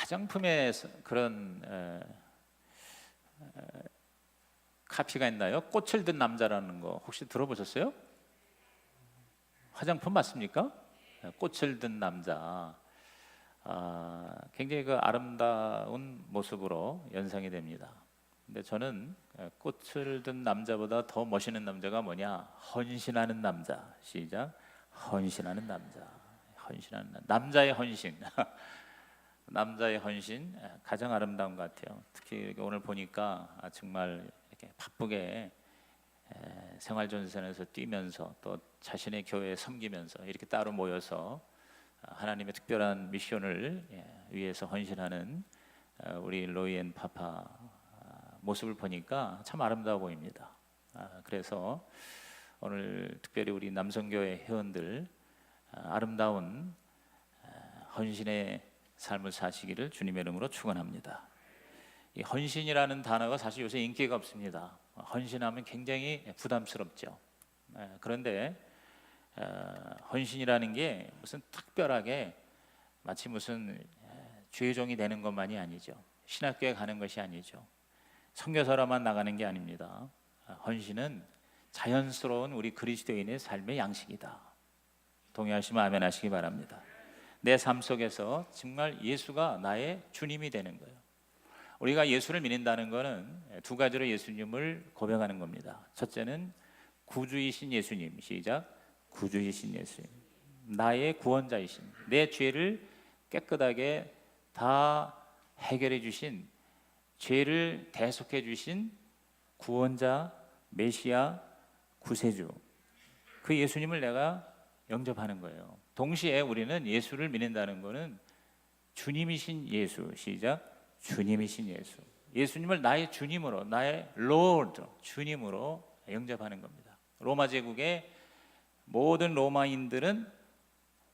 화장품에 그런 카피가 있나요? 꽃을 든 남자라는 거 혹시 들어보셨어요? 화장품 맞습니까? 꽃을 든 남자. 굉장히 그 아름다운 모습으로 연상이 됩니다. 근데 저는 꽃을 든 남자보다 더 멋있는 남자가 뭐냐? 헌신하는 남자. 시작. 헌신하는 남자. 헌신하는 남자의 헌신. 남자의 헌신 가장 아름다운 것 같아요. 특히 오늘 보니까 정말 이렇게 바쁘게 생활전선에서 뛰면서 또 자신의 교회에 섬기면서 이렇게 따로 모여서 하나님의 특별한 미션을 위해서 헌신하는 우리 로이앤 파파 모습을 보니까 참 아름다워 보입니다. 그래서 오늘 특별히 우리 남성교회 회원들 아름다운 헌신의 삶을 사시기를 주님의 이름으로 축원합니다. 이 헌신이라는 단어가 사실 요새 인기가 없습니다. 헌신하면 굉장히 부담스럽죠. 그런데 헌신이라는 게 무슨 특별하게 마치 무슨 주의종이 되는 것만이 아니죠. 신학교에 가는 것이 아니죠. 선교사로만 나가는 게 아닙니다. 헌신은 자연스러운 우리 그리스도인의 삶의 양식이다. 동의하시면 아멘 하시기 바랍니다. 내 삶 속에서 정말 예수가 나의 주님이 되는 거예요. 우리가 예수를 믿는다는 것은 두 가지로 예수님을 고백하는 겁니다. 첫째는 구주이신 예수님. 시작. 구주이신 예수님. 나의 구원자이신, 내 죄를 깨끗하게 다 해결해 주신, 죄를 대속해 주신 구원자, 메시아, 구세주, 그 예수님을 내가 영접하는 거예요. 동시에 우리는 예수를 믿는다는 것은 주님이신 예수. 시작. 주님이신 예수. 예수님을 나의 주님으로, 나의 Lord, 주님으로 영접하는 겁니다. 로마 제국의 모든 로마인들은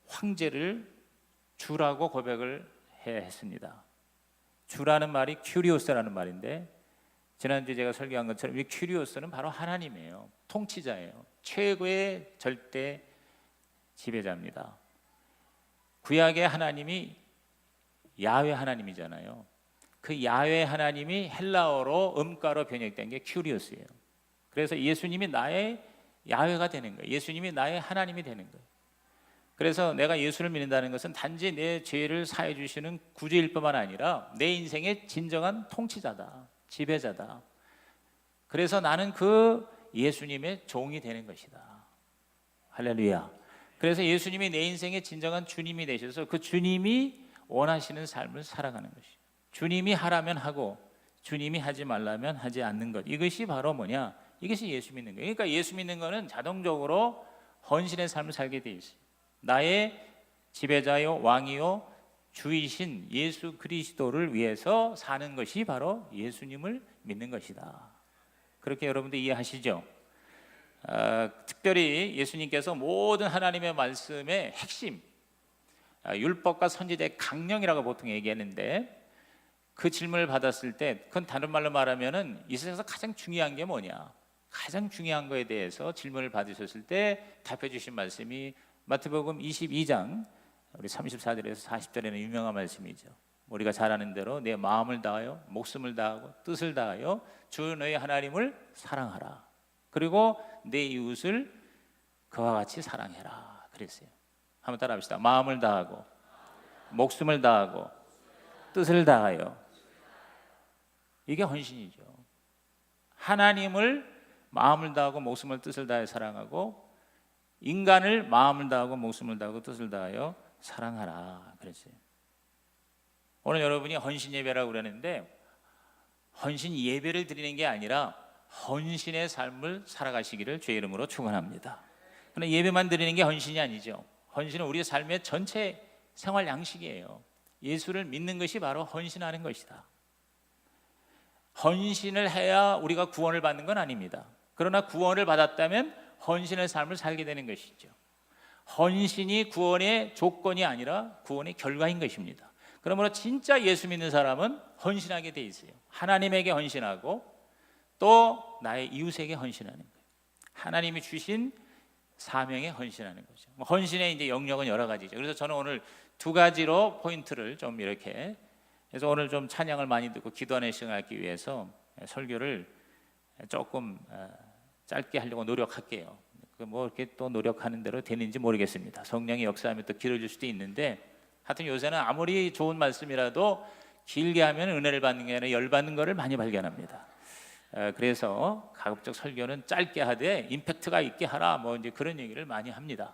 황제를 주라고 고백을 해야 했습니다. 주라는 말이 큐리오스라는 말인데, 지난주에 제가 설교한 것처럼 이 큐리오스는 바로 하나님이에요. 통치자예요. 최고의 절대 지배자입니다. 구약의 하나님이 야훼 하나님이잖아요. 그 야훼 하나님이 헬라어로 음가로 번역된 게 큐리오스예요. 그래서 예수님이 나의 야훼가 되는 거예요. 예수님이 나의 하나님이 되는 거예요. 그래서 내가 예수를 믿는다는 것은 단지 내 죄를 사해 주시는 구주일 뿐만 아니라 내 인생의 진정한 통치자다, 지배자다. 그래서 나는 그 예수님의 종이 되는 것이다. 할렐루야. 그래서 예수님이 내 인생의 진정한 주님이 되셔서 그 주님이 원하시는 삶을 살아가는 것이죠. 주님이 하라면 하고 주님이 하지 말라면 하지 않는 것. 이것이 바로 뭐냐? 이것이 예수 믿는 거예요. 그러니까 예수 믿는 것은 자동적으로 헌신의 삶을 살게 돼 있어요. 나의 지배자요 왕이요 주이신 예수 그리스도를 위해서 사는 것이 바로 예수님을 믿는 것이다. 그렇게 여러분들 이해하시죠? 특별히 예수님께서 모든 하나님의 말씀의 핵심, 율법과 선지자의 강령이라고 보통 얘기하는데, 그 질문을 받았을 때 그건 다른 말로 말하면은 이 세상에서 가장 중요한 게 뭐냐, 가장 중요한 거에 대해서 질문을 받으셨을 때 답해 주신 말씀이 마태복음 22장 우리 34절에서 40절에는 유명한 말씀이죠. 우리가 잘 아는 대로 내 마음을 다하여 목숨을 다하고 뜻을 다하여 주 너희 하나님을 사랑하라. 그리고 내 이웃을 그와 같이 사랑해라. 그랬어요. 한번 따라합시다. 마음을 다하고 목숨을 다하고 뜻을 다하여. 이게 헌신이죠. 하나님을 마음을 다하고 목숨을 뜻을 다하여 사랑하고 인간을 마음을 다하고 목숨을 다하고 뜻을 다하여 사랑하라. 그랬어요. 오늘 여러분이 헌신 예배라고 그러는데, 헌신 예배를 드리는 게 아니라 헌신의 삶을 살아가시기를 주의 이름으로 축원합니다. 그러나 예배만 드리는 게 헌신이 아니죠. 헌신은 우리의 삶의 전체 생활 양식이에요. 예수를 믿는 것이 바로 헌신하는 것이다. 헌신을 해야 우리가 구원을 받는 건 아닙니다. 그러나 구원을 받았다면 헌신의 삶을 살게 되는 것이죠. 헌신이 구원의 조건이 아니라 구원의 결과인 것입니다. 그러므로 진짜 예수 믿는 사람은 헌신하게 돼 있어요. 하나님에게 헌신하고 또 나의 이웃에게 헌신하는 거예요. 하나님이 주신 사명에 헌신하는 거죠. 헌신의 이제 영역은 여러 가지죠. 그래서 저는 오늘 두 가지로 포인트를 좀 이렇게 그래서 오늘 좀 찬양을 많이 듣고 기도하는 시간을 갖기 위해서 설교를 조금 짧게 하려고 노력할게요. 뭐 이렇게 또 노력하는 대로 되는지 모르겠습니다. 성령이 역사하면 또 길어질 수도 있는데, 하여튼 요새는 아무리 좋은 말씀이라도 길게 하면 은혜를 받는 게 아니라 열받는 것을 많이 발견합니다. 그래서 가급적 설교는 짧게 하되 임팩트가 있게 하라, 뭐 이제 그런 얘기를 많이 합니다.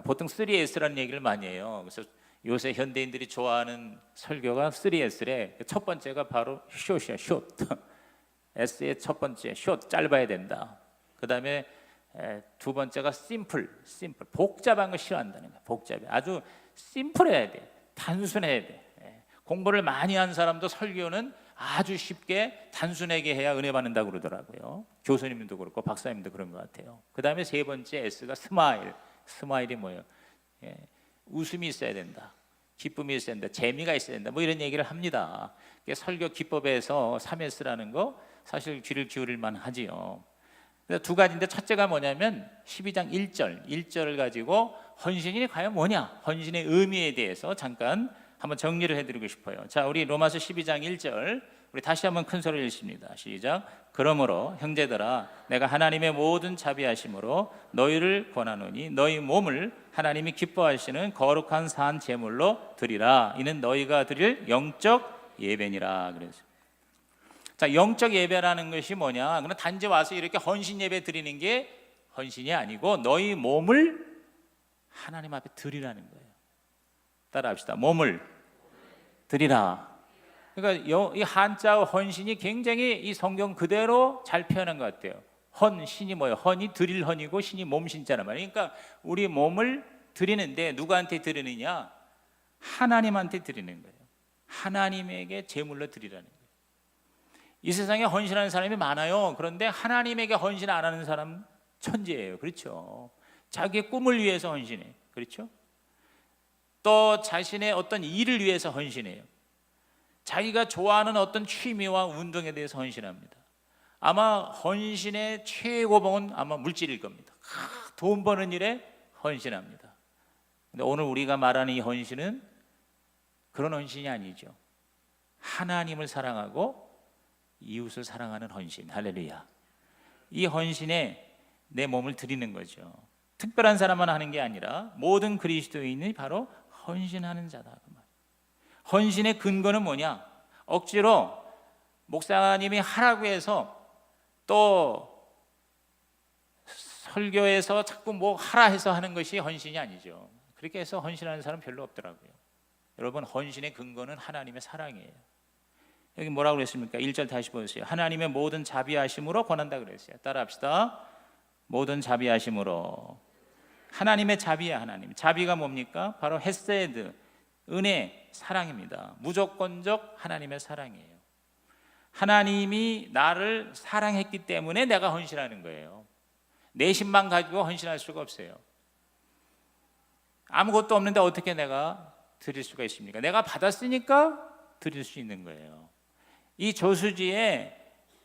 보통 3S라는 얘기를 많이 해요. 그래서 요새 현대인들이 좋아하는 설교가 3S래. 첫 번째가 바로 숏이야, 숏. S의 첫 번째 숏, 짧아야 된다. 그 다음에 두 번째가 심플, 복잡한 거 싫어한다는 거야. 복잡해, 아주 심플해야 돼, 단순해야 돼. 공부를 많이 한 사람도 설교는 아주 쉽게 단순하게 해야 은혜 받는다고 그러더라고요. 교수님도 그렇고 박사님도 그런 것 같아요. 그 다음에 세 번째 S가 스마일이 뭐예요? 웃음이 있어야 된다, 기쁨이 있어야 된다, 재미가 있어야 된다, 뭐 이런 얘기를 합니다. 설교 기법에서 3S라는 거 사실 귀를 기울일 만하지요. 두 가지인데, 첫째가 뭐냐면 12장 1절을 가지고 헌신이 과연 뭐냐, 헌신의 의미에 대해서 잠깐 한번 정리를 해드리고 싶어요. 자, 우리 로마서 12장 1절 우리 다시 한번 큰 소리를 읽습니다. 시작. 그러므로 형제들아, 내가 하나님의 모든 자비하심으로 너희를 권하노니 너희 몸을 하나님이 기뻐하시는 거룩한 산 제물로 드리라. 이는 너희가 드릴 영적 예배니라. 그래서 자, 영적 예배라는 것이 뭐냐? 그냥 단지 와서 이렇게 헌신 예배 드리는 게 헌신이 아니고 너희 몸을 하나님 앞에 드리라는 거예요. 따라합시다. 몸을 드리라. 그러니까 이 한자 헌신이 굉장히 이 성경 그대로 잘 표현한 것 같아요. 헌신이 뭐예요? 헌이 드릴 헌이고 신이 몸 신자란 말이에요. 그러니까 우리 몸을 드리는데 누구한테 드리느냐? 하나님한테 드리는 거예요. 하나님에게 제물로 드리라는 거예요. 이 세상에 헌신하는 사람이 많아요. 그런데 하나님에게 헌신 안 하는 사람 천재예요. 그렇죠? 자기의 꿈을 위해서 헌신해. 그렇죠? 또 자신의 어떤 일을 위해서 헌신해요. 자기가 좋아하는 어떤 취미와 운동에 대해서 헌신합니다. 아마 헌신의 최고봉은 아마 물질일 겁니다. 돈 버는 일에 헌신합니다. 근데 오늘 우리가 말하는 이 헌신은 그런 헌신이 아니죠. 하나님을 사랑하고 이웃을 사랑하는 헌신. 할렐루야. 이 헌신에 내 몸을 드리는 거죠. 특별한 사람만 하는 게 아니라 모든 그리스도인이 바로 헌신하는 자다. 헌신의 근거는 뭐냐? 억지로 목사님이 하라고 해서 또 설교에서 자꾸 뭐 하라 해서 하는 것이 헌신이 아니죠. 그렇게 해서 헌신하는 사람 별로 없더라고요. 여러분, 헌신의 근거는 하나님의 사랑이에요. 여기 뭐라고 그랬습니까? 1절 다시 보세요. 하나님의 모든 자비하심으로 권한다 그랬어요. 따라합시다. 모든 자비하심으로. 하나님의 자비야. 하나님 자비가 뭡니까? 바로 헤세드, 은혜, 사랑입니다. 무조건적 하나님의 사랑이에요. 하나님이 나를 사랑했기 때문에 내가 헌신하는 거예요. 내 힘만 가지고 헌신할 수가 없어요. 아무것도 없는데 어떻게 내가 드릴 수가 있습니까? 내가 받았으니까 드릴 수 있는 거예요. 이 저수지에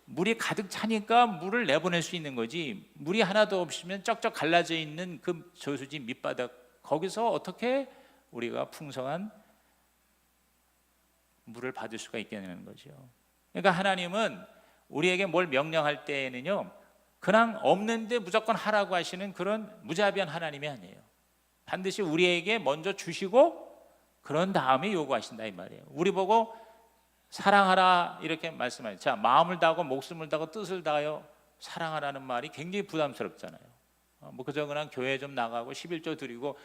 물이 가득 차니까 물을 내보낼 수 있는 거지, 물이 하나도 없으면 쩍쩍 갈라져 있는 그 저수지 밑바닥, 거기서 어떻게 우리가 풍성한 물을 받을 수가 있겠냐는 거죠. 그러니까 하나님은 우리에게 뭘 명령할 때에는요, 그냥 없는데 무조건 하라고 하시는 그런 무자비한 하나님이 아니에요. 반드시 우리에게 먼저 주시고 그런 다음에 요구하신다 이 말이에요. 우리 보고 사랑하라 이렇게 말씀하죠. 자, 마음을 다하고 목숨을 다하고 뜻을 다하여 사랑하라는 말이 굉장히 부담스럽잖아요. 뭐 그저 그냥 교회 좀 나가고 11조 드리고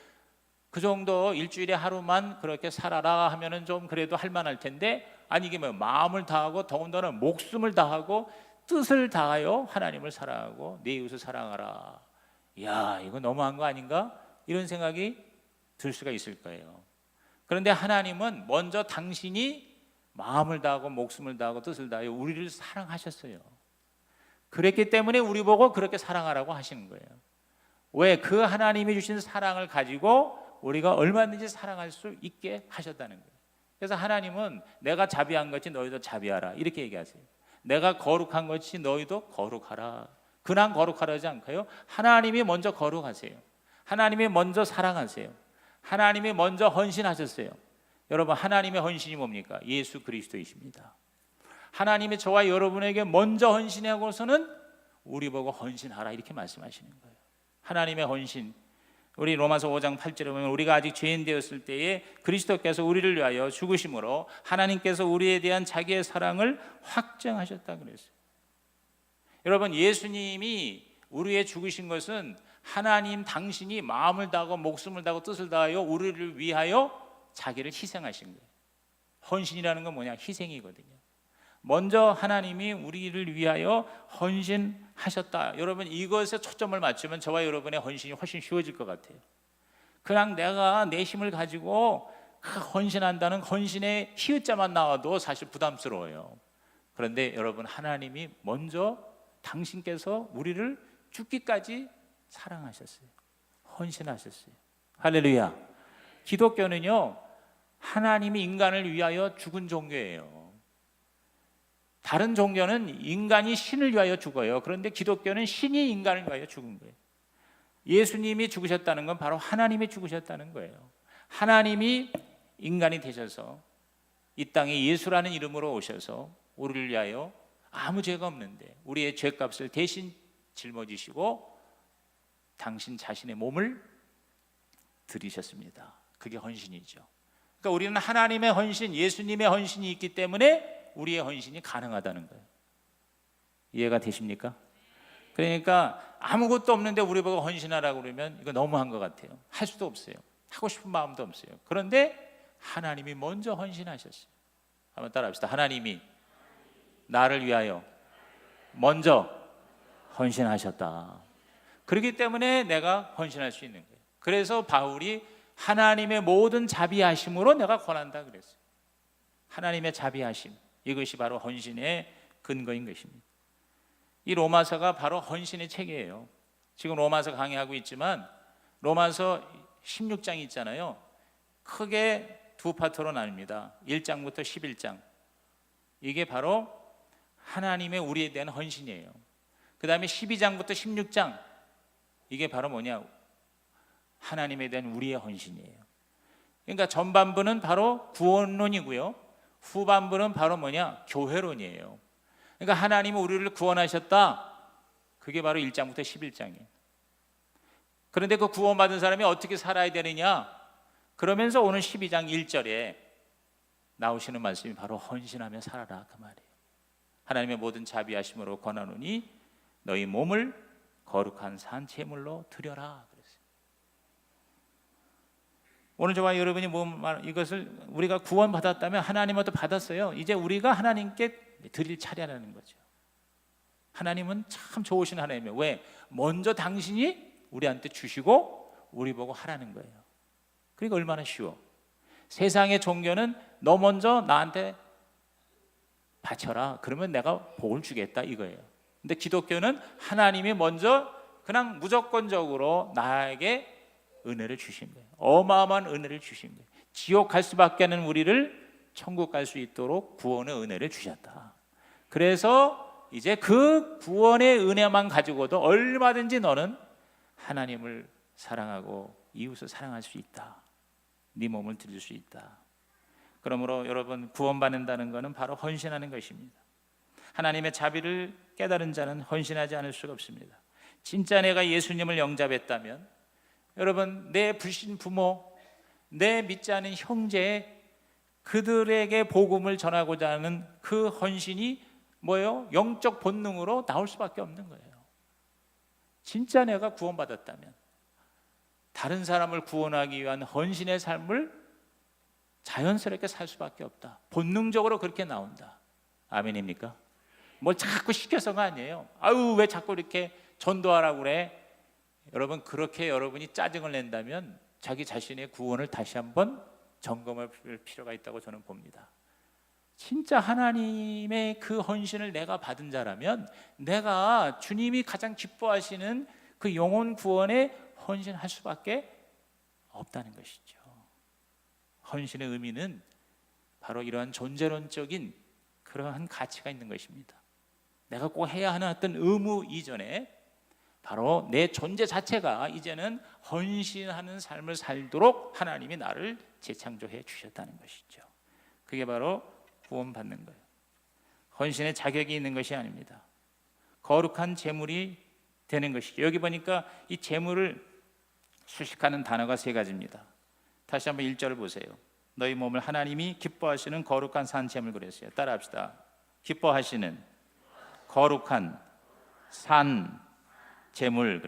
그 정도 일주일에 하루만 그렇게 살아라 하면은 좀 그래도 할 만할 텐데, 아니 이게 뭐 마음을 다하고 더군다나 목숨을 다하고 뜻을 다하여 하나님을 사랑하고 내 이웃을 사랑하라. 야, 이거 너무한 거 아닌가? 이런 생각이 들 수가 있을 거예요. 그런데 하나님은 먼저 당신이 마음을 다하고 목숨을 다하고 뜻을 다하여 우리를 사랑하셨어요. 그랬기 때문에 우리 보고 그렇게 사랑하라고 하시는 거예요. 왜? 그 하나님이 주신 사랑을 가지고 우리가 얼마든지 사랑할 수 있게 하셨다는 거예요. 그래서 하나님은 내가 자비한 것이 너희도 자비하라 이렇게 얘기하세요. 내가 거룩한 것이 너희도 거룩하라. 그냥 거룩하라지 않고요, 하나님이 먼저 거룩하세요. 하나님이 먼저 사랑하세요. 하나님이 먼저 헌신하셨어요. 여러분, 하나님의 헌신이 뭡니까? 예수 그리스도이십니다. 하나님이 저와 여러분에게 먼저 헌신하고서는 우리 보고 헌신하라 이렇게 말씀하시는 거예요. 하나님의 헌신, 우리 로마서 5장 8절에 보면 우리가 아직 죄인 되었을 때에 그리스도께서 우리를 위하여 죽으심으로 하나님께서 우리에 대한 자기의 사랑을 확증하셨다 그랬어요. 여러분, 예수님이 우리의 죽으신 것은 하나님 당신이 마음을 다하고 목숨을 다하고 뜻을 다하여 우리를 위하여 자기를 희생하신 거예요. 헌신이라는 건 뭐냐? 희생이거든요. 먼저 하나님이 우리를 위하여 헌신하셨다. 여러분, 이것에 초점을 맞추면 저와 여러분의 헌신이 훨씬 쉬워질 것 같아요. 그냥 내가 내 힘을 가지고 헌신한다는 헌신의 히읗자만 나와도 사실 부담스러워요. 그런데 여러분, 하나님이 먼저 당신께서 우리를 죽기까지 사랑하셨어요. 헌신하셨어요. 할렐루야. 기독교는요, 하나님이 인간을 위하여 죽은 종교예요. 다른 종교는 인간이 신을 위하여 죽어요. 그런데 기독교는 신이 인간을 위하여 죽은 거예요. 예수님이 죽으셨다는 건 바로 하나님이 죽으셨다는 거예요. 하나님이 인간이 되셔서 이 땅에 예수라는 이름으로 오셔서 우리를 위하여 아무 죄가 없는데 우리의 죄값을 대신 짊어지시고 당신 자신의 몸을 드리셨습니다. 그게 헌신이죠. 그러니까 우리는 하나님의 헌신, 예수님의 헌신이 있기 때문에 우리의 헌신이 가능하다는 거예요. 이해가 되십니까? 그러니까 아무것도 없는데 우리 보고 헌신하라고 그러면 이거 너무한 것 같아요. 할 수도 없어요. 하고 싶은 마음도 없어요. 그런데 하나님이 먼저 헌신하셨어요. 한번 따라합시다. 하나님이 나를 위하여 먼저 헌신하셨다. 그렇기 때문에 내가 헌신할 수 있는 거예요. 그래서 바울이 하나님의 모든 자비하심으로 내가 권한다 그랬어요. 하나님의 자비하심, 이것이 바로 헌신의 근거인 것입니다. 이 로마서가 바로 헌신의 책이에요. 지금 로마서 강의하고 있지만 로마서 16장이 있잖아요. 크게 두 파트로 나뉩니다. 1장부터 11장. 이게 바로 하나님의 우리에 대한 헌신이에요. 그 다음에 12장부터 16장. 이게 바로 뭐냐? 하나님에 대한 우리의 헌신이에요. 그러니까 전반부는 바로 구원론이고요, 후반부는 바로 뭐냐? 교회론이에요. 그러니까 하나님은 우리를 구원하셨다. 그게 바로 1장부터 11장이에요. 그런데 그 구원받은 사람이 어떻게 살아야 되느냐? 그러면서 오늘 12장 1절에 나오시는 말씀이 바로 헌신하며 살아라 그 말이에요. 하나님의 모든 자비하심으로 권하노니 너희 몸을 거룩한 산 제물로 드려라 그랬어요. 오늘 저와 여러분이 이것을 우리가 구원받았다면 하나님부터 받았어요. 이제 우리가 하나님께 드릴 차례라는 거죠. 하나님은 참 좋으신 하나님이에요. 왜? 먼저 당신이 우리한테 주시고 우리 보고 하라는 거예요. 그러니까 얼마나 쉬워. 세상의 종교는 너 먼저 나한테 바쳐라. 그러면 내가 복을 주겠다 이거예요. 근데 기독교는 하나님이 먼저 그냥 무조건적으로 나에게 은혜를 주신 거예요. 어마어마한 은혜를 주신 거예요. 지옥 갈 수밖에 없는 우리를 천국 갈 수 있도록 구원의 은혜를 주셨다. 그래서 이제 그 구원의 은혜만 가지고도 얼마든지 너는 하나님을 사랑하고 이웃을 사랑할 수 있다. 네 몸을 드릴 수 있다. 그러므로 여러분, 구원받는다는 것은 바로 헌신하는 것입니다. 하나님의 자비를 깨달은 자는 헌신하지 않을 수가 없습니다. 진짜 내가 예수님을 영접했다면 여러분, 내 불신 부모, 내 믿지 않은 형제, 그들에게 복음을 전하고자 하는 그 헌신이 뭐예요? 영적 본능으로 나올 수밖에 없는 거예요. 진짜 내가 구원받았다면 다른 사람을 구원하기 위한 헌신의 삶을 자연스럽게 살 수밖에 없다. 본능적으로 그렇게 나온다. 아멘입니까? 뭘 자꾸 시켜서가 아니에요. 아유, 왜 자꾸 이렇게 전도하라고 그래? 여러분, 그렇게 여러분이 짜증을 낸다면 자기 자신의 구원을 다시 한번 점검할 필요가 있다고 저는 봅니다. 진짜 하나님의 그 헌신을 내가 받은 자라면 내가 주님이 가장 기뻐하시는 그 영혼 구원에 헌신할 수밖에 없다는 것이죠. 헌신의 의미는 바로 이러한 존재론적인 그러한 가치가 있는 것입니다. 내가 꼭 해야 하는 어떤 의무 이전에 바로 내 존재 자체가 이제는 헌신하는 삶을 살도록 하나님이 나를 재창조해 주셨다는 것이죠. 그게 바로 구원받는 거예요. 헌신의 자격이 있는 것이 아닙니다. 거룩한 제물이 되는 것이죠. 여기 보니까 이 제물을 수식하는 단어가 세 가지입니다. 다시 한번 1절을 보세요. 너희 몸을 하나님이 기뻐하시는 거룩한 산 제물 그랬어요. 따라합시다. 기뻐하시는 거룩한 산 제물.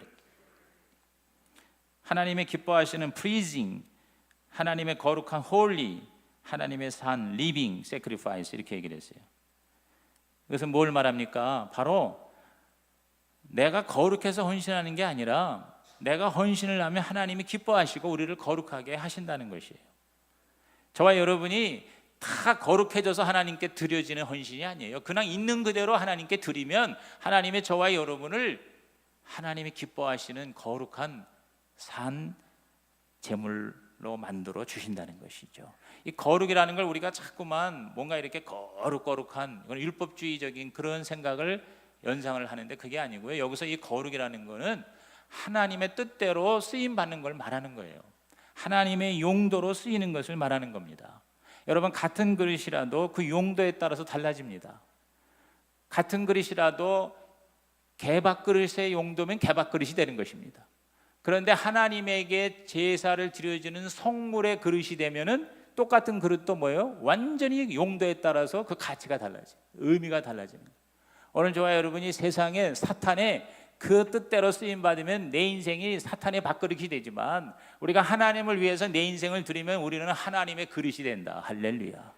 하나님의 기뻐하시는 pleasing, 하나님의 거룩한 holy, 하나님의 산 living sacrifice 이렇게 얘기를 했어요. 그것은 뭘 말합니까? 바로 내가 거룩해서 헌신하는 게 아니라 내가 헌신을 하면 하나님이 기뻐하시고 우리를 거룩하게 하신다는 것이에요. 저와 여러분이 다 거룩해져서 하나님께 드려지는 헌신이 아니에요. 그냥 있는 그대로 하나님께 드리면 하나님의 저와 여러분을 하나님이 기뻐하시는 거룩한 산 제물로 만들어 주신다는 것이죠. 이 거룩이라는 걸 우리가 자꾸만 뭔가 이렇게 거룩한 율법주의적인 그런 생각을 연상을 하는데 그게 아니고요. 여기서 이 거룩이라는 거는 하나님의 뜻대로 쓰임 받는 걸 말하는 거예요. 하나님의 용도로 쓰이는 것을 말하는 겁니다. 여러분, 같은 그릇이라도 그 용도에 따라서 달라집니다. 같은 그릇이라도 개밥 그릇의 용도면 개밥 그릇이 되는 것입니다. 그런데 하나님에게 제사를 드려지는 성물의 그릇이 되면은 똑같은 그릇도 뭐예요? 완전히 용도에 따라서 그 가치가 달라져요. 의미가 달라집니다. 오늘 저와 여러분이 세상에 사탄의 그 뜻대로 쓰임 받으면 내 인생이 사탄의 밥그릇이 되지만 우리가 하나님을 위해서 내 인생을 드리면 우리는 하나님의 그릇이 된다. 할렐루야.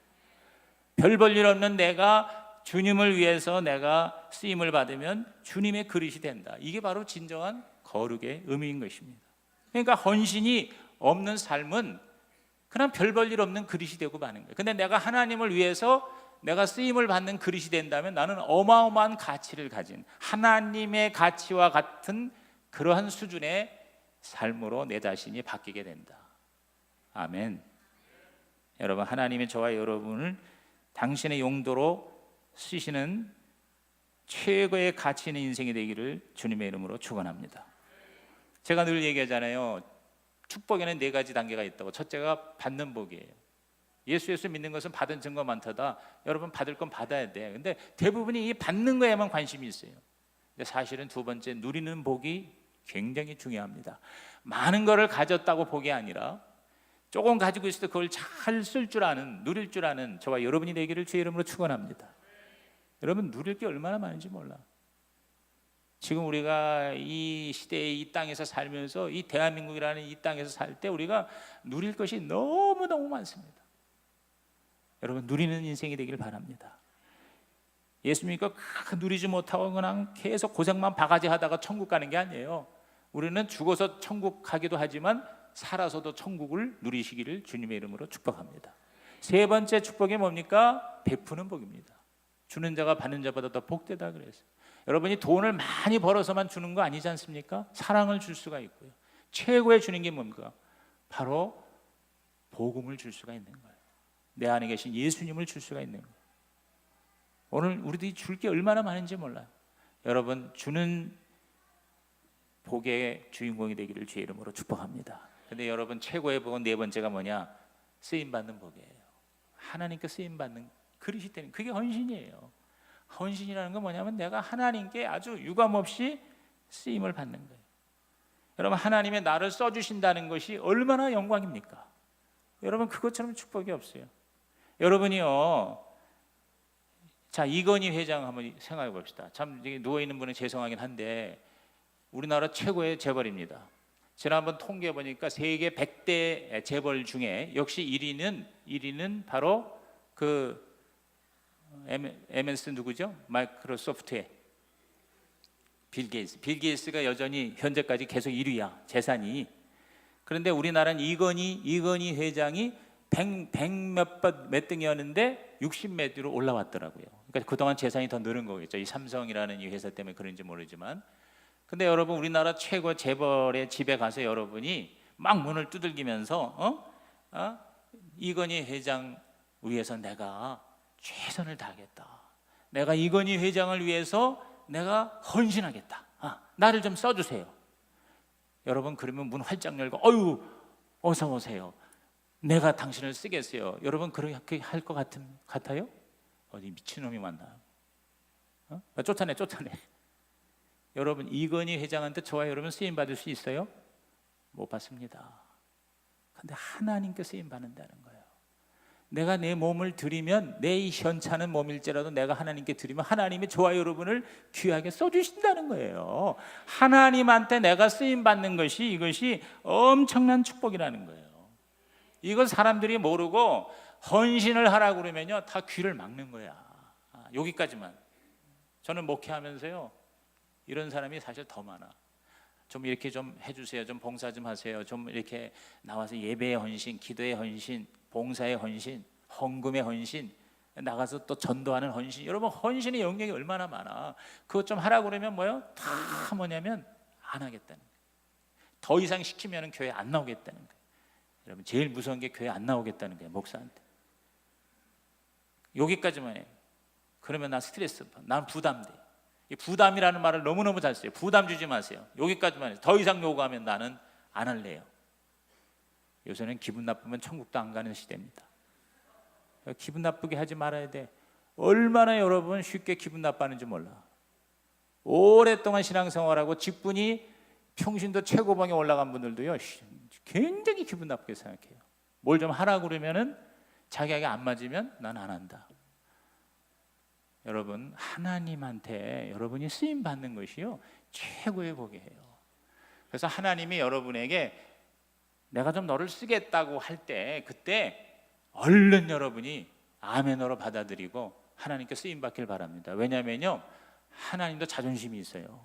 별 볼 일 없는 내가 주님을 위해서 내가 쓰임을 받으면 주님의 그릇이 된다. 이게 바로 진정한 거룩의 의미인 것입니다. 그러니까 헌신이 없는 삶은 그냥 별 볼 일 없는 그릇이 되고 마는 거예요. 근데 내가 하나님을 위해서 내가 쓰임을 받는 그릇이 된다면 나는 어마어마한 가치를 가진 하나님의 가치와 같은 그러한 수준의 삶으로 내 자신이 바뀌게 된다. 아멘. 여러분, 하나님이 저와 여러분을 당신의 용도로 쓰시는 최고의 가치 있는 인생이 되기를 주님의 이름으로 축원합니다. 제가 늘 얘기하잖아요. 축복에는 4가지 단계가 있다고. 첫째가 받는 복이에요. 예수 믿는 것은 받은 증거 많다다. 여러분, 받을 건 받아야 돼. 근데 대부분이 이 받는 거에만 관심이 있어요. 근데 사실은 두 번째, 누리는 복이 굉장히 중요합니다. 많은 거를 가졌다고 복이 아니라 조금 가지고 있을 때 그걸 잘 쓸 줄 아는, 누릴 줄 아는 저와 여러분이 되기를 주의 이름으로 축원합니다. 여러분, 누릴 게 얼마나 많은지 몰라. 지금 우리가 이 시대에 이 땅에서 살면서 이 대한민국이라는 이 땅에서 살 때 우리가 누릴 것이 너무너무 많습니다. 여러분, 누리는 인생이 되길 바랍니다. 예수 믿고 누리지 못하고 그냥 계속 고생만 바가지 하다가 천국 가는 게 아니에요. 우리는 죽어서 천국 가기도 하지만 살아서도 천국을 누리시기를 주님의 이름으로 축복합니다. 세 번째 축복이 뭡니까? 베푸는 복입니다. 주는 자가 받는 자보다 더 복되다 그랬어요. 여러분이 돈을 많이 벌어서만 주는 거 아니지 않습니까? 사랑을 줄 수가 있고요. 최고의 주는 게 뭡니까? 바로 복음을 줄 수가 있는 거예요. 내 안에 계신 예수님을 줄 수가 있는 거예요. 오늘 우리들이 줄 게 얼마나 많은지 몰라요. 여러분, 주는 복의 주인공이 되기를 주의 이름으로 축복합니다. 근데 여러분, 최고의 복은 4번째가 뭐냐? 쓰임받는 복이에요. 하나님께 쓰임받는 그릇이 되는, 그게 헌신이에요. 헌신이라는 건 뭐냐면 내가 하나님께 아주 유감없이 쓰임을 받는 거예요. 여러분, 하나님의 나를 써주신다는 것이 얼마나 영광입니까? 여러분, 그것처럼 축복이 없어요. 여러분이요, 자, 이건희 회장 한번 생각해 봅시다. 참 누워있는 분은 죄송하긴 한데 우리나라 최고의 재벌입니다. 지난번 통계해 보니까 세계 100대 재벌 중에 역시 1위는 바로 그 MS 누구죠? 마이크로소프트의 빌 게이츠가 여전히 현재까지 계속 1위야, 재산이. 그런데 우리나라는 이건희 회장이 100 몇 등이었는데 60몇 위로 올라왔더라고요. 그러니까 그동안 재산이 더 늘은 거겠죠. 이 삼성이라는 이 회사 때문에 그런지 모르지만. 근데 여러분, 우리나라 최고 재벌의 집에 가서 여러분이 막 문을 두들기면서 이건희 회장 위해서 내가 최선을 다하겠다. 내가 이건희 회장을 위해서 내가 헌신하겠다. 나를 좀 써주세요. 여러분 그러면 문 활짝 열고 어유 어서 오세요. 내가 당신을 쓰겠어요. 여러분 그렇게 할 것 같아요? 어디 미친놈이 왔나? 쫓아내. 여러분 이건희 회장한테 저와 여러분 쓰임 받을 수 있어요? 못 받습니다. 근데 하나님께 쓰임 받는다는 거예요. 내가 내 몸을 드리면 내 이 현찮은 몸일지라도 내가 하나님께 드리면 하나님이 저와 여러분을 귀하게 써주신다는 거예요. 하나님한테 내가 쓰임 받는 것이 이것이 엄청난 축복이라는 거예요. 이걸 사람들이 모르고 헌신을 하라고 그러면요 다 귀를 막는 거야. 여기까지만. 저는 목회하면서요 이런 사람이 사실 더 많아. 좀 이렇게 좀 해주세요. 좀 봉사 좀 하세요. 좀 이렇게 나와서 예배의 헌신, 기도의 헌신, 봉사의 헌신, 헌금의 헌신, 나가서 또 전도하는 헌신. 여러분 헌신의 영역이 얼마나 많아. 그것 좀 하라고 그러면 뭐요? 다 뭐냐면 안 하겠다는 거예요. 더 이상 시키면 교회 안 나오겠다는 거예요. 여러분 제일 무서운 게 교회 안 나오겠다는 거예요. 목사한테. 여기까지만 해요. 그러면 나 스트레스 받아. 난 부담돼. 이 부담이라는 말을 너무너무 잘 써요. 부담 주지 마세요. 여기까지만 해요. 더 이상 요구하면 나는 안 할래요. 요새는 기분 나쁘면 천국도 안 가는 시대입니다. 기분 나쁘게 하지 말아야 돼. 얼마나 여러분 쉽게 기분 나빠하는지 몰라. 오랫동안 신앙생활하고 직분이 평신도 최고봉에 올라간 분들도요 굉장히 기분 나쁘게 생각해요. 뭘 좀 하라고 그러면은 자기에게 안 맞으면 난 안 한다. 여러분 하나님한테 여러분이 쓰임 받는 것이요 최고의 복이에요. 그래서 하나님이 여러분에게 내가 좀 너를 쓰겠다고 할 때 그때 얼른 여러분이 아멘으로 받아들이고 하나님께 쓰임 받길 바랍니다. 왜냐하면요 하나님도 자존심이 있어요.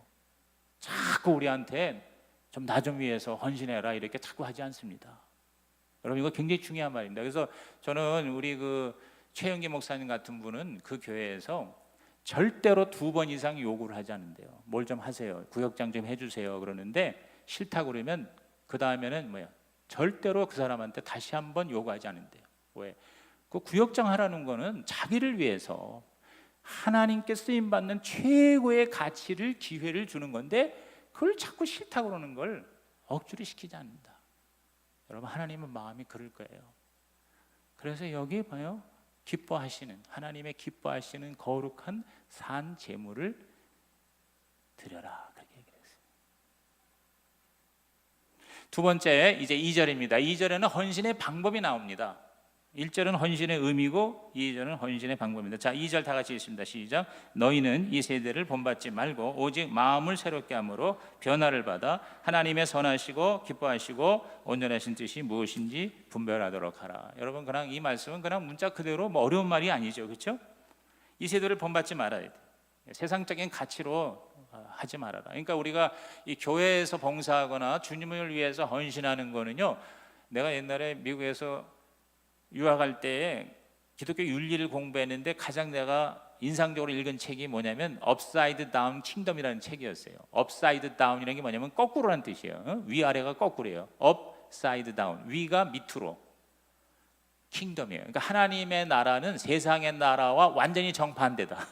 자꾸 우리한테 좀 나 좀 위해서 헌신해라 이렇게 자꾸 하지 않습니다. 여러분 이거 굉장히 중요한 말입니다. 그래서 저는 우리 그 최영기 목사님 같은 분은 그 교회에서 절대로 2번 이상 요구를 하지 않는데요. 뭘 좀 하세요. 구역장 좀 해주세요. 그러는데 싫다고 그러면 그 다음에는 뭐야? 절대로 그 사람한테 다시 한번 요구하지 않는데요. 왜? 그 구역장 하라는 거는 자기를 위해서 하나님께 쓰임 받는 최고의 가치를 기회를 주는 건데 그걸 자꾸 싫다고 그러는 걸 억지로 시키지 않는다. 여러분 하나님은 마음이 그럴 거예요. 그래서 여기 봐요. 기뻐하시는 하나님의 기뻐하시는 거룩한 산 제물을 드려라 그렇게 얘기했어요. 두 번째 이제 2절입니다. 2절에는 헌신의 방법이 나옵니다. 1절은 헌신의 의미고 2절은 헌신의 방법입니다. 자, 2절 다 같이 읽습니다. 시작. 너희는 이 세대를 본받지 말고 오직 마음을 새롭게 함으로 변화를 받아 하나님의 선하시고 기뻐하시고 온전하신 뜻이 무엇인지 분별하도록 하라. 여러분 그냥 이 말씀은 그냥 문자 그대로 뭐 어려운 말이 아니죠. 그렇죠? 이 세대를 본받지 말아야 돼. 세상적인 가치로 하지 말아라. 그러니까 우리가 이 교회에서 봉사하거나 주님을 위해서 헌신하는 거는요. 내가 옛날에 미국에서 유학할 때에 기독교 윤리를 공부했는데 가장 내가 인상적으로 읽은 책이 뭐냐면 업사이드 다운 킹덤이라는 책이었어요. 업사이드 다운이라는 게 뭐냐면 거꾸로라는 뜻이에요. 위아래가 거꾸로예요. 업사이드 다운, 위가 밑으로, 킹덤이에요. 그러니까 하나님의 나라는 세상의 나라와 완전히 정반대다.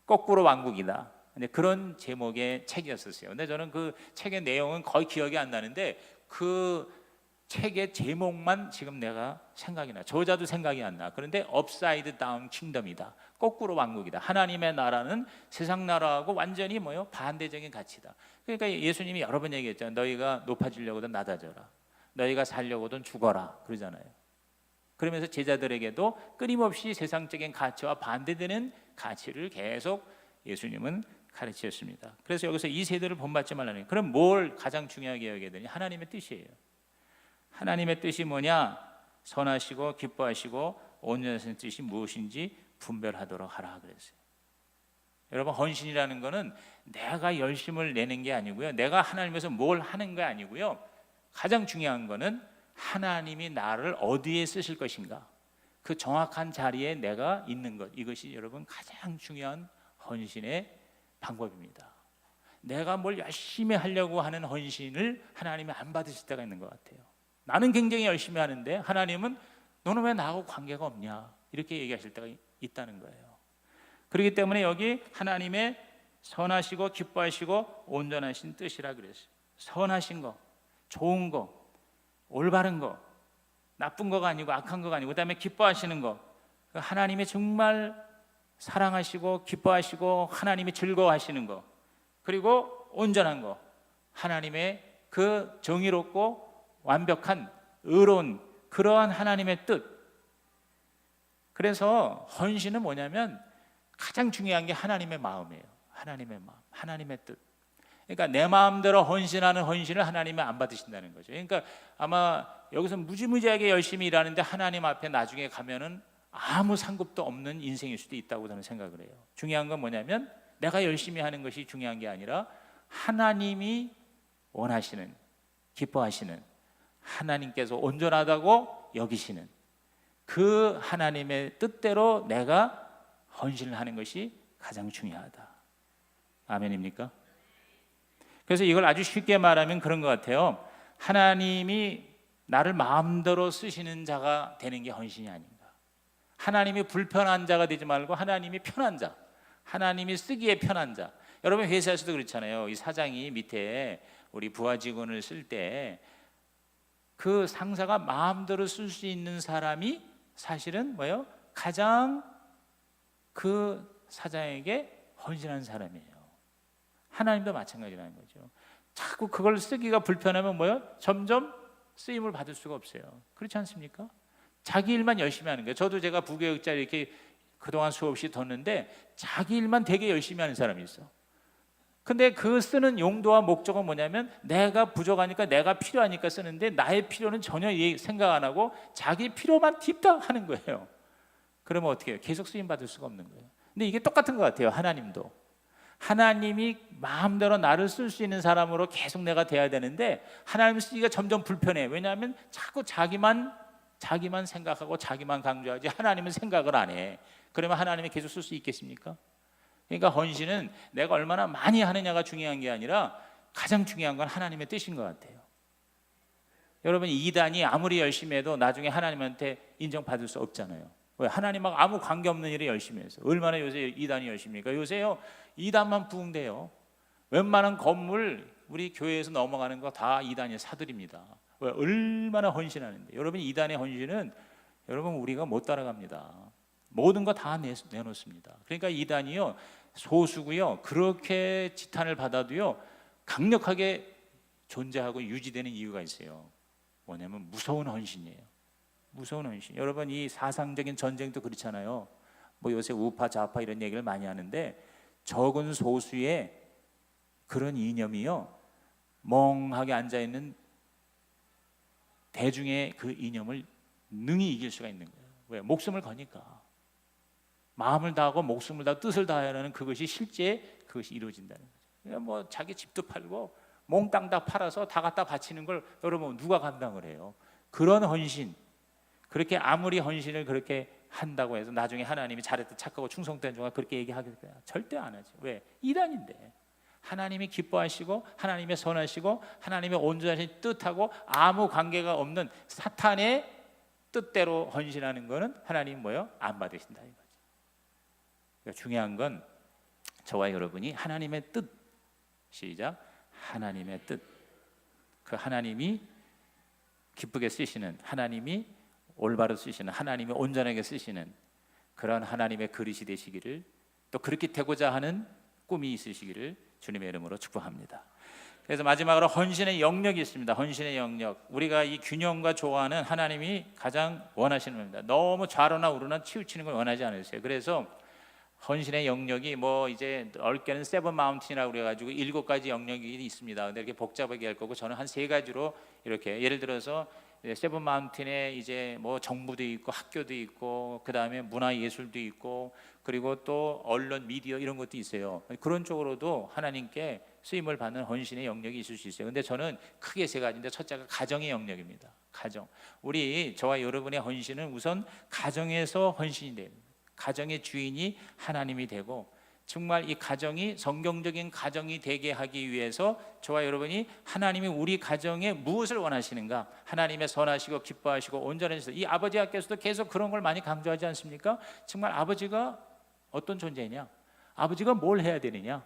거꾸로 왕국이다. 근데 그런 제목의 책이었었어요. 근데 저는 그 책의 내용은 거의 기억이 안 나는데 그 책의 제목만 지금 내가 생각이 나. 저자도 생각이 안 나. 그런데 업사이드 다운 킹덤이다. 거꾸로 왕국이다. 하나님의 나라는 세상 나라하고 완전히 뭐요? 반대적인 가치다. 그러니까 예수님이 여러 번 얘기했잖아요. 너희가 높아지려고든 낮아져라. 너희가 살려고든 죽어라. 그러잖아요. 그러면서 제자들에게도 끊임없이 세상적인 가치와 반대되는 가치를 계속 예수님은 가르치셨습니다. 그래서 여기서 이 세대를 본받지 말라는. 그럼 뭘 가장 중요하게 여겨야 되냐? 하나님의 뜻이에요. 하나님의 뜻이 뭐냐? 선하시고 기뻐하시고 온전하신 뜻이 무엇인지 분별하도록 하라 그랬어요. 여러분 헌신이라는 거는 내가 열심을 내는 게 아니고요. 내가 하나님에서 뭘 하는 게 아니고요. 가장 중요한 거는 하나님이 나를 어디에 쓰실 것인가? 그 정확한 자리에 내가 있는 것. 이것이 여러분 가장 중요한 헌신의 방법입니다. 내가 뭘 열심히 하려고 하는 헌신을 하나님이 안 받으실 때가 있는 것 같아요. 나는 굉장히 열심히 하는데 하나님은 너는 왜 나하고 관계가 없냐 이렇게 얘기하실 때가 있다는 거예요. 그렇기 때문에 여기 하나님의 선하시고 기뻐하시고 온전하신 뜻이라 그랬어요. 선하신 거, 좋은 거, 올바른 거, 나쁜 거가 아니고 악한 거가 아니고, 그다음에 기뻐하시는 거, 하나님이 정말 사랑하시고 기뻐하시고 하나님이 즐거워하시는 거, 그리고 온전한 거, 하나님의 그 정의롭고 완벽한 의로운 그러한 하나님의 뜻. 그래서 헌신은 뭐냐면 가장 중요한 게 하나님의 마음이에요. 하나님의 마음, 하나님의 뜻. 그러니까 내 마음대로 헌신하는 헌신을 하나님은 안 받으신다는 거죠. 그러니까 아마 여기서 무지무지하게 열심히 일하는데 하나님 앞에 나중에 가면은 아무 상급도 없는 인생일 수도 있다고 저는 생각을 해요. 중요한 건 뭐냐면 내가 열심히 하는 것이 중요한 게 아니라 하나님이 원하시는, 기뻐하시는, 하나님께서 온전하다고 여기시는 그 하나님의 뜻대로 내가 헌신을 하는 것이 가장 중요하다. 아멘입니까? 그래서 이걸 아주 쉽게 말하면 그런 것 같아요. 하나님이 나를 마음대로 쓰시는 자가 되는 게 헌신이 아닌가. 하나님이 불편한 자가 되지 말고 하나님이 편한 자, 하나님이 쓰기에 편한 자. 여러분 회사에서도 그렇잖아요. 이 사장이 밑에 우리 부하 직원을 쓸 때 그 상사가 마음대로 쓸 수 있는 사람이 사실은 뭐예요? 가장 그 사장에게 헌신한 사람이에요. 하나님도 마찬가지라는 거죠. 자꾸 그걸 쓰기가 불편하면 뭐예요? 점점 쓰임을 받을 수가 없어요. 그렇지 않습니까? 자기 일만 열심히 하는 거예요. 저도 제가 부교육자 이렇게 그동안 수없이 뒀는데 자기 일만 되게 열심히 하는 사람이 있어. 근데 그 쓰는 용도와 목적은 뭐냐면 내가 부족하니까, 내가 필요하니까 쓰는데 나의 필요는 전혀 생각 안 하고 자기 필요만 딥다 하는 거예요. 그러면 어떻게 해요? 계속 쓰임 받을 수가 없는 거예요. 근데 이게 똑같은 것 같아요. 하나님도 하나님이 마음대로 나를 쓸 수 있는 사람으로 계속 내가 돼야 되는데 하나님 쓰기가 점점 불편해. 왜냐하면 자꾸 자기만 생각하고 자기만 강조하지 하나님은 생각을 안 해. 그러면 하나님이 계속 쓸 수 있겠습니까? 그러니까 헌신은 내가 얼마나 많이 하느냐가 중요한 게 아니라 가장 중요한 건 하나님의 뜻인 것 같아요. 여러분, 이단이 아무리 열심히 해도 나중에 하나님한테 인정받을 수 없잖아요. 왜? 하나님하고 아무 관계없는 일을 열심히 해서. 얼마나 요새 이단이 열심히니까. 요새요 이단만 부흥돼요. 웬만한 건물 우리 교회에서 넘어가는 거 다 이단이 사들입니다. 왜? 얼마나 헌신하는데. 여러분, 이단의 헌신은 여러분 우리가 못 따라갑니다. 모든 거 다 내놓습니다. 그러니까 이단이요 소수고요, 그렇게 지탄을 받아도요 강력하게 존재하고 유지되는 이유가 있어요. 뭐냐면 무서운 헌신이에요. 무서운 헌신. 여러분, 이 사상적인 전쟁도 그렇잖아요. 뭐 요새 우파 좌파 이런 얘기를 많이 하는데 적은 소수의 그런 이념이요 멍하게 앉아있는 대중의 그 이념을 능히 이길 수가 있는 거예요. 왜? 목숨을 거니까. 마음을 다하고 목숨을 다하고 뜻을 다하라는 그것이 실제 그것이 이루어진다는 거죠. 그러니까 뭐 자기 집도 팔고 몽땅 다 팔아서 다 갖다 바치는 걸 여러분 누가 감당을 해요? 그런 헌신, 그렇게 아무리 헌신을 그렇게 한다고 해서 나중에 하나님이 잘했다, 착하고 충성된 자가 그렇게 얘기하겠어요? 절대 안 하죠. 왜? 이단인데. 하나님이 기뻐하시고 하나님의 선하시고 하나님의 온전하신 뜻하고 아무 관계가 없는 사탄의 뜻대로 헌신하는 거는 하나님 뭐요? 안 받으신다 이거죠. 그러니까 중요한 건 저와 여러분이 하나님의 뜻, 시작, 하나님의 뜻, 그 하나님이 기쁘게 쓰시는, 하나님이 올바로 쓰시는, 하나님이 온전하게 쓰시는 그런 하나님의 그릇이 되시기를, 또 그렇게 되고자 하는 꿈이 있으시기를 주님의 이름으로 축복합니다. 그래서 마지막으로 헌신의 영역이 있습니다. 헌신의 영역. 우리가 이 균형과 조화는 하나님이 가장 원하시는 겁니다. 너무 좌로나 우로나 치우치는 걸 원하지 않으세요. 그래서 헌신의 영역이 뭐 이제 넓게는 세븐 마운틴이라고 그래가지고 7가지 영역이 있습니다. 근데 이렇게 복잡하게 할 거고 저는 한 3가지로 이렇게, 예를 들어서 세븐 마운틴에 이제 뭐 정부도 있고 학교도 있고 그 다음에 문화 예술도 있고 그리고 또 언론 미디어 이런 것도 있어요. 그런 쪽으로도 하나님께 쓰임을 받는 헌신의 영역이 있을 수 있어요. 근데 저는 크게 3가지인데 첫째가 가정의 영역입니다. 가정. 우리 저와 여러분의 헌신은 우선 가정에서 헌신이 됩니다. 가정의 주인이 하나님이 되고 정말 이 가정이 성경적인 가정이 되게 하기 위해서 저와 여러분이 하나님이 우리 가정에 무엇을 원하시는가, 하나님의 선하시고 기뻐하시고 온전하시고, 이 아버지께서도 계속 그런 걸 많이 강조하지 않습니까? 정말 아버지가 어떤 존재냐, 아버지가 뭘 해야 되느냐,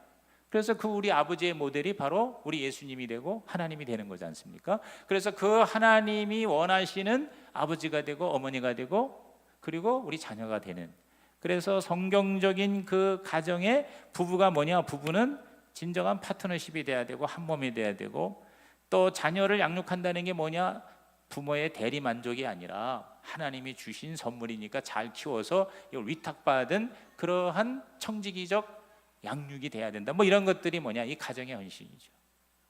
그래서 그 우리 아버지의 모델이 바로 우리 예수님이 되고 하나님이 되는 거지 않습니까? 그래서 그 하나님이 원하시는 아버지가 되고 어머니가 되고 그리고 우리 자녀가 되는, 그래서 성경적인 그 가정의 부부가 뭐냐? 부부는 진정한 파트너십이 돼야 되고 한 몸이 돼야 되고, 또 자녀를 양육한다는 게 뭐냐? 부모의 대리 만족이 아니라 하나님이 주신 선물이니까 잘 키워서 이걸 위탁받은 그러한 청지기적 양육이 돼야 된다. 뭐 이런 것들이 뭐냐? 이 가정의 헌신이죠.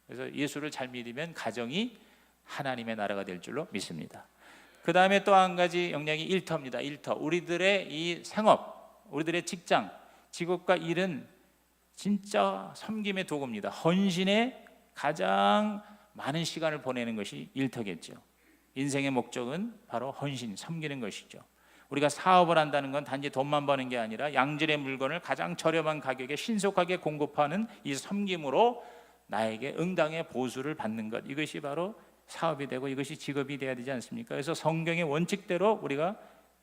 그래서 예수를 잘 믿으면 가정이 하나님의 나라가 될 줄로 믿습니다. 그 다음에 또 한 가지 영역이 일터입니다. 일터. 우리들의 이 생업, 우리들의 직장, 직업과 일은 진짜 섬김의 도구입니다. 헌신에 가장 많은 시간을 보내는 것이 일터겠죠. 인생의 목적은 바로 헌신, 섬기는 것이죠. 우리가 사업을 한다는 건 단지 돈만 버는 게 아니라 양질의 물건을 가장 저렴한 가격에 신속하게 공급하는 이 섬김으로 나에게 응당의 보수를 받는 것, 이것이 바로 사업이 되고 이것이 직업이 되어야 되지 않습니까? 그래서 성경의 원칙대로 우리가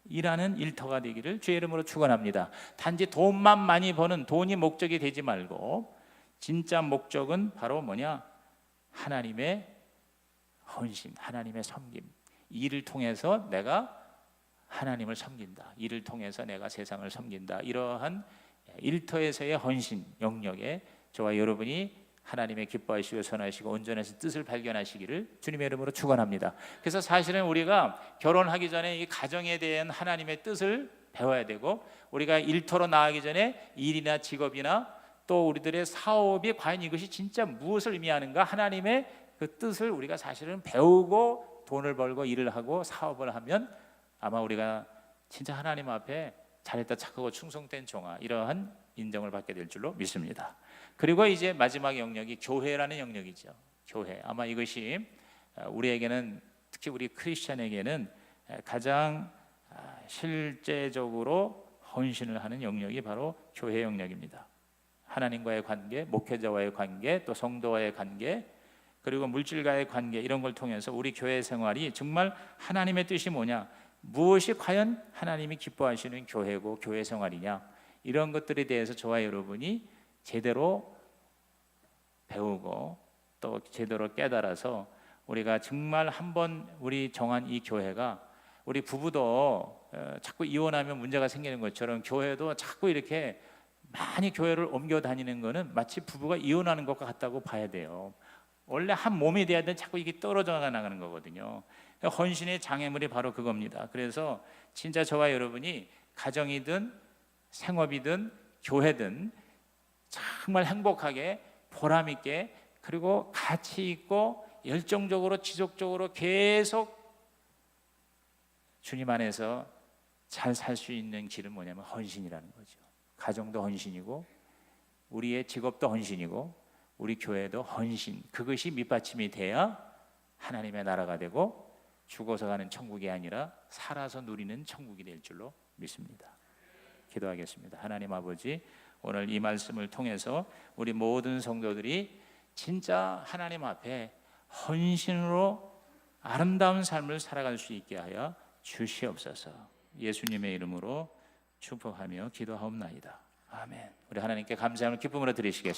일하는 일터가 되기를 주의 이름으로 축원합니다. 단지 돈만 많이 버는, 돈이 목적이 되지 말고 진짜 목적은 바로 뭐냐? 하나님의 헌신, 하나님의 섬김. 일을 통해서 내가 하나님을 섬긴다, 일을 통해서 내가 세상을 섬긴다, 이러한 일터에서의 헌신 영역에 저와 여러분이 하나님의 기뻐하시고 선하시고 온전하신 뜻을 발견하시기를 주님의 이름으로 축원합니다. 그래서 사실은 우리가 결혼하기 전에 이 가정에 대한 하나님의 뜻을 배워야 되고, 우리가 일터로 나가기 전에 일이나 직업이나 또 우리들의 사업이 과연 이것이 진짜 무엇을 의미하는가, 하나님의 그 뜻을 우리가 사실은 배우고 돈을 벌고 일을 하고 사업을 하면 아마 우리가 진짜 하나님 앞에 잘했다 착하고 충성된 종아, 이러한 인정을 받게 될 줄로 믿습니다. 그리고 이제 마지막 영역이 교회라는 영역이죠. 교회. 아마 이것이 우리에게는, 특히 우리 크리스찬에게는 가장 실제적으로 헌신을 하는 영역이 바로 교회 영역입니다. 하나님과의 관계, 목회자와의 관계, 또 성도와의 관계, 그리고 물질과의 관계, 이런 걸 통해서 우리 교회 생활이 정말 하나님의 뜻이 뭐냐, 무엇이 과연 하나님이 기뻐하시는 교회고 교회 생활이냐, 이런 것들에 대해서 저와 여러분이 제대로 배우고 또 제대로 깨달아서 우리가 정말 한번 우리 정한 이 교회가, 우리 부부도 자꾸 이혼하면 문제가 생기는 것처럼 교회도 자꾸 이렇게 많이 교회를 옮겨 다니는 것은 마치 부부가 이혼하는 것과 같다고 봐야 돼요. 원래 한 몸이 돼야 되는데 자꾸 이게 떨어져 나가는 거거든요. 헌신의 장애물이 바로 그겁니다. 그래서 진짜 저와 여러분이 가정이든 생업이든 교회든 정말 행복하게 보람 있게 그리고 가치 있고 열정적으로 지속적으로 계속 주님 안에서 잘 살 수 있는 길은 뭐냐면 헌신이라는 거죠. 가정도 헌신이고 우리의 직업도 헌신이고 우리 교회도 헌신, 그것이 밑받침이 돼야 하나님의 나라가 되고 죽어서 가는 천국이 아니라 살아서 누리는 천국이 될 줄로 믿습니다. 기도하겠습니다. 하나님 아버지, 오늘 이 말씀을 통해서 우리 모든 성도들이 진짜 하나님 앞에 헌신으로 아름다운 삶을 살아갈 수 있게 하여 주시옵소서. 예수님의 이름으로 축복하며 기도하옵나이다. 아멘. 우리 하나님께 감사함을 기쁨으로 드리시겠습니다.